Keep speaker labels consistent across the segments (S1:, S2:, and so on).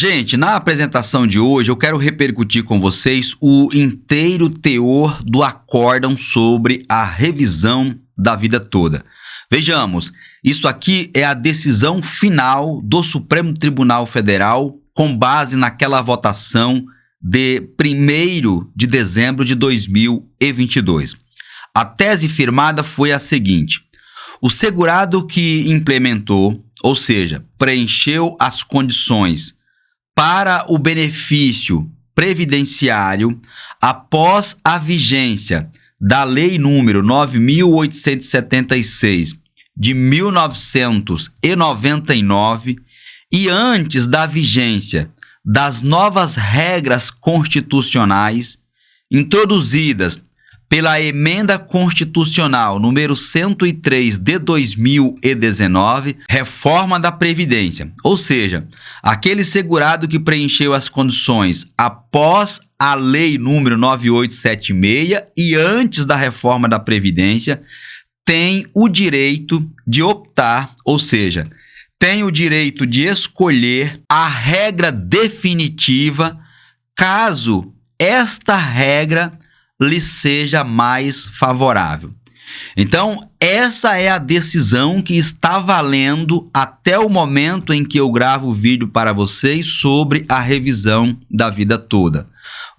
S1: Gente, na apresentação de hoje eu quero repercutir com vocês o inteiro teor do acórdão sobre a revisão da vida toda. Vejamos, isso aqui é a decisão final do Supremo Tribunal Federal com base naquela votação de 1º de dezembro de 2022. A tese firmada foi a seguinte: o segurado que implementou, ou seja, preencheu as condições para o benefício previdenciário após a vigência da Lei número 9.876 de 1999 e antes da vigência das novas regras constitucionais introduzidas pela Emenda Constitucional número 103 de 2019, reforma da Previdência. Ou seja, aquele segurado que preencheu as condições após a Lei número 9876 e antes da reforma da Previdência, tem o direito de optar, ou seja, tem o direito de escolher a regra definitiva caso esta regra lhe seja mais favorável. Então, essa é a decisão que está valendo até o momento em que eu gravo o vídeo para vocês sobre a revisão da vida toda.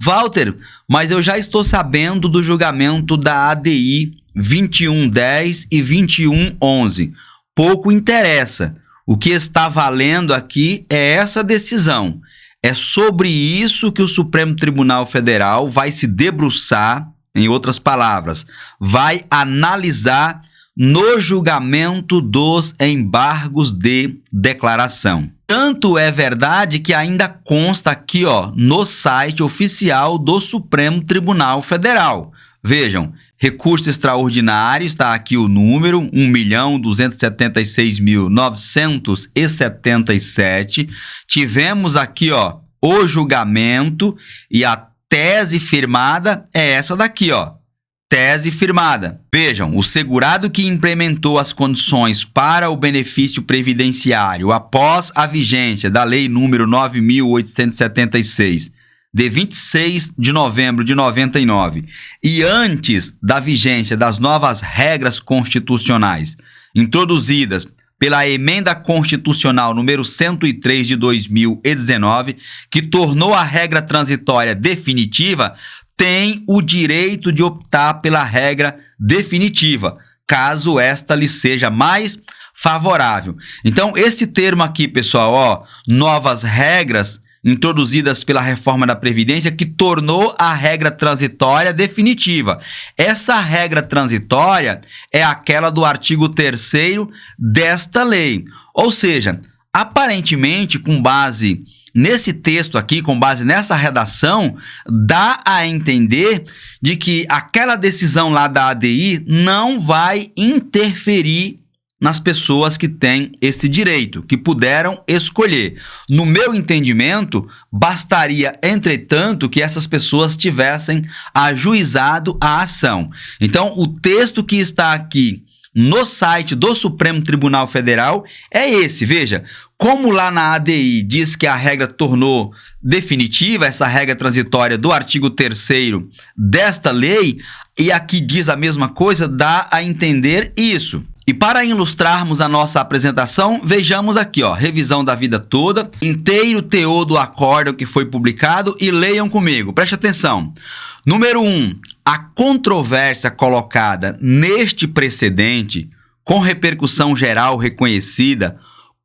S1: Walter, mas eu já estou sabendo do julgamento da ADI 2110 e 2111. Pouco interessa. O que está valendo aqui é essa decisão. É sobre isso que o Supremo Tribunal Federal vai se debruçar, em outras palavras, vai analisar no julgamento dos embargos de declaração. Tanto é verdade que ainda consta aqui, no site oficial do Supremo Tribunal Federal. Vejam, recurso extraordinário, está aqui o número, 1.276.977. Tivemos aqui, o julgamento e a tese firmada é essa daqui, tese firmada. Vejam, o segurado que implementou as condições para o benefício previdenciário após a vigência da Lei número 9.876, de 26 de novembro de 99, e antes da vigência das novas regras constitucionais introduzidas pela Emenda Constitucional número 103 de 2019, que tornou a regra transitória definitiva, tem o direito de optar pela regra definitiva, caso esta lhe seja mais favorável. Então, esse termo aqui, pessoal, novas regras introduzidas pela reforma da Previdência, que tornou a regra transitória definitiva. Essa regra transitória é aquela do artigo 3º desta lei. Ou seja, aparentemente, com base nesse texto aqui, com base nessa redação, dá a entender de que aquela decisão lá da ADI não vai interferir nas pessoas que têm esse direito, que puderam escolher. No meu entendimento, bastaria, entretanto, que essas pessoas tivessem ajuizado a ação. Então, o texto que está aqui no site do Supremo Tribunal Federal é esse. Veja, como lá na ADI diz que a regra tornou definitiva, essa regra transitória do artigo 3º desta lei, e aqui diz a mesma coisa, dá a entender isso. E para ilustrarmos a nossa apresentação, vejamos aqui, revisão da vida toda, inteiro teor do acórdão que foi publicado, e leiam comigo, preste atenção. Número 1, a controvérsia colocada neste precedente, com repercussão geral reconhecida,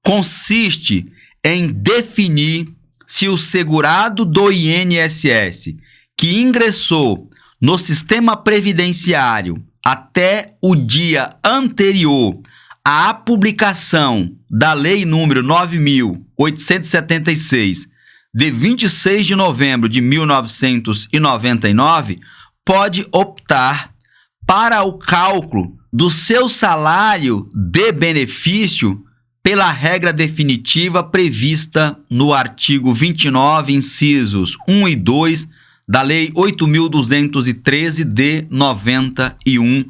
S1: consiste em definir se o segurado do INSS que ingressou no sistema previdenciário até o dia anterior à publicação da Lei número 9.876, de 26 de novembro de 1999, pode optar para o cálculo do seu salário de benefício pela regra definitiva prevista no artigo 29, incisos 1 e 2 da Lei 8.213 de 91,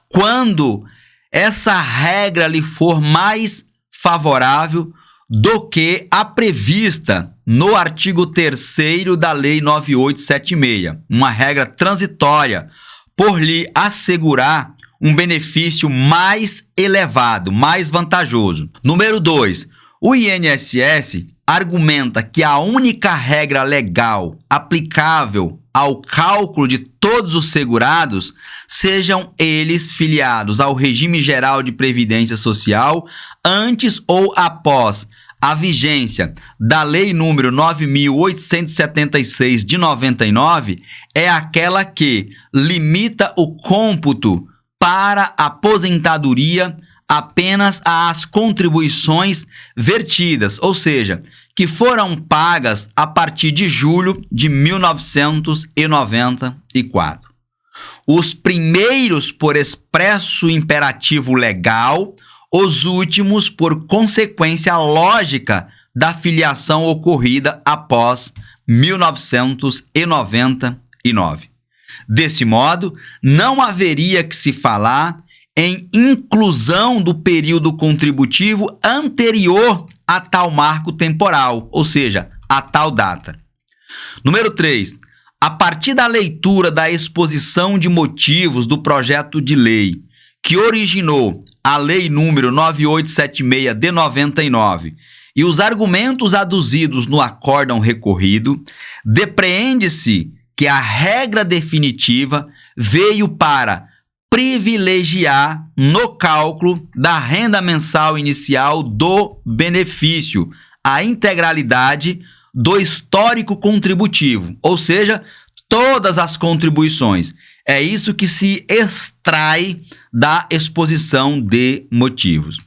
S1: quando essa regra lhe for mais favorável do que a prevista no artigo 3º da Lei 9876, uma regra transitória, por lhe assegurar um benefício mais elevado, mais vantajoso. Número 2, o INSS argumenta que a única regra legal aplicável ao cálculo de todos os segurados sejam eles filiados ao regime geral de previdência social antes ou após a vigência da Lei número 9.876 de 99, é aquela que limita o cômputo para aposentadoria apenas às contribuições vertidas, ou seja, que foram pagas a partir de julho de 1994. Os primeiros por expresso imperativo legal, os últimos por consequência lógica da filiação ocorrida após 1999. Desse modo, não haveria que se falar em inclusão do período contributivo anterior a tal marco temporal, ou seja, a tal data. Número 3. A partir da leitura da exposição de motivos do projeto de lei que originou a Lei número 9876 de 99 e os argumentos aduzidos no acórdão recorrido, depreende-se que a regra definitiva veio para privilegiar no cálculo da renda mensal inicial do benefício a integralidade do histórico contributivo, ou seja, todas as contribuições. É isso que se extrai da exposição de motivos.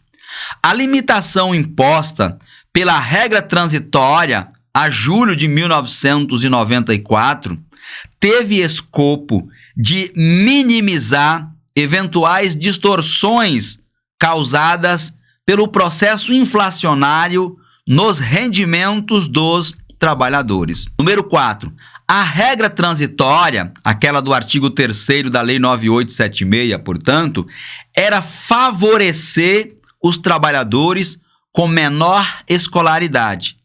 S1: A limitação imposta pela regra transitória a julho de 1994 teve escopo de minimizar eventuais distorções causadas pelo processo inflacionário nos rendimentos dos trabalhadores. Número 4. A regra transitória, aquela do artigo 3º da Lei 9876, portanto, era favorecer os trabalhadores com menor escolaridade,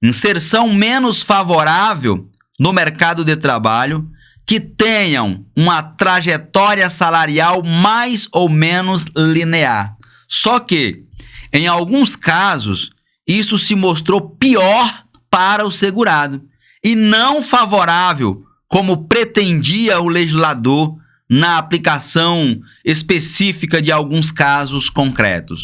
S1: inserção menos favorável no mercado de trabalho, que tenham uma trajetória salarial mais ou menos linear. Só que, em alguns casos, isso se mostrou pior para o segurado e não favorável, como pretendia o legislador na aplicação específica de alguns casos concretos.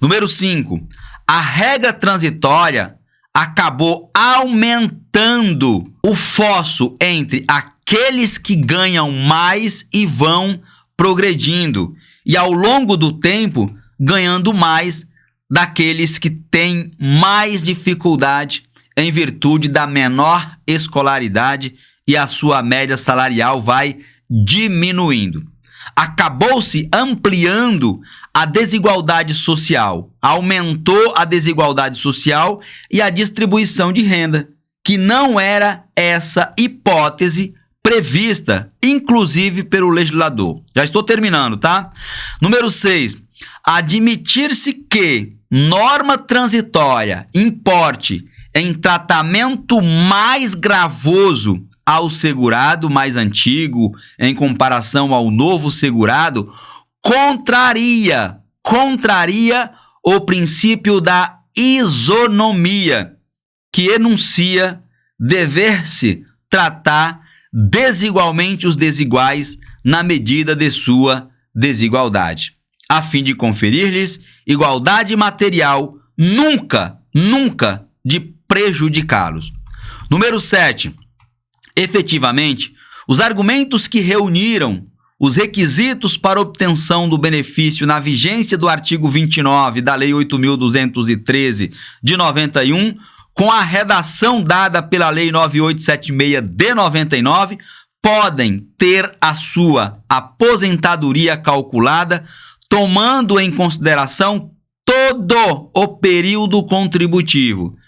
S1: Número 5. A regra transitória acabou aumentando o fosso entre aqueles que ganham mais e vão progredindo, e ao longo do tempo ganhando mais daqueles que têm mais dificuldade em virtude da menor escolaridade, e a sua média salarial vai diminuindo. Acabou-se ampliando a desigualdade social, aumentou a desigualdade social e a distribuição de renda, que não era essa hipótese prevista, inclusive pelo legislador. Já estou terminando, tá? Número 6. Admitir-se que norma transitória importe em tratamento mais gravoso ao segurado mais antigo em comparação ao novo segurado, contraria o princípio da isonomia, que enuncia dever-se tratar desigualmente os desiguais na medida de sua desigualdade, a fim de conferir-lhes igualdade material, nunca de prejudicá-los. Número 7. Efetivamente, os argumentos que reuniram os requisitos para obtenção do benefício na vigência do artigo 29 da Lei 8.213 de 91, com a redação dada pela Lei 9876 de 99, podem ter a sua aposentadoria calculada tomando em consideração todo o período contributivo.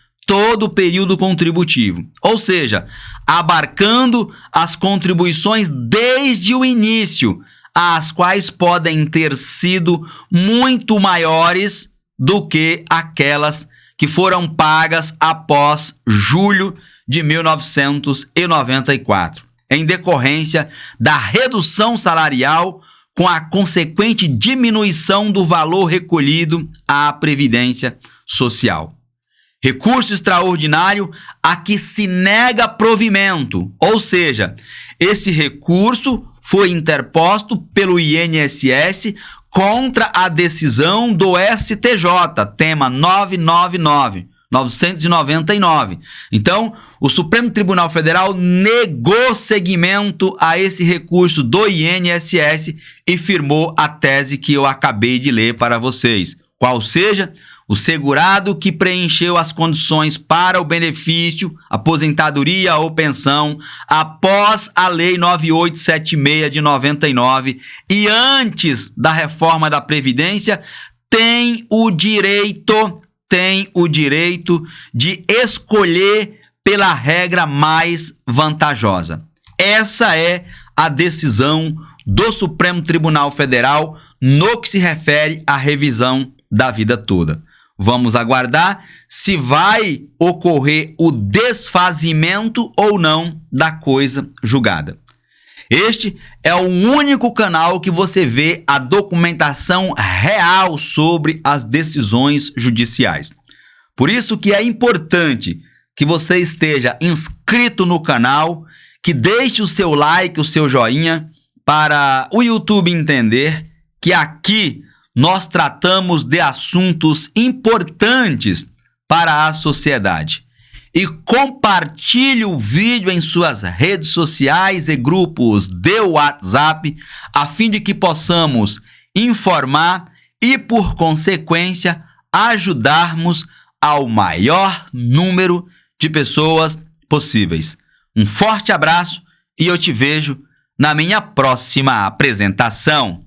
S1: Ou seja, abarcando as contribuições desde o início, as quais podem ter sido muito maiores do que aquelas que foram pagas após julho de 1994, em decorrência da redução salarial com a consequente diminuição do valor recolhido à Previdência Social. Recurso extraordinário a que se nega provimento, ou seja, esse recurso foi interposto pelo INSS contra a decisão do STJ, tema 999. Então, o Supremo Tribunal Federal negou seguimento a esse recurso do INSS e firmou a tese que eu acabei de ler para vocês. Qual seja, o segurado que preencheu as condições para o benefício, aposentadoria ou pensão após a Lei 9876 de 99 e antes da reforma da Previdência tem o direito de escolher pela regra mais vantajosa. Essa é a decisão do Supremo Tribunal Federal no que se refere à revisão da vida toda. Vamos aguardar se vai ocorrer o desfazimento ou não da coisa julgada. Este é o único canal que você vê a documentação real sobre as decisões judiciais. Por isso que é importante que você esteja inscrito no canal, que deixe o seu like, o seu joinha, para o YouTube entender que aqui nós tratamos de assuntos importantes para a sociedade. E compartilhe o vídeo em suas redes sociais e grupos de WhatsApp, a fim de que possamos informar e, por consequência, ajudarmos ao maior número de pessoas possíveis. Um forte abraço e eu te vejo na minha próxima apresentação.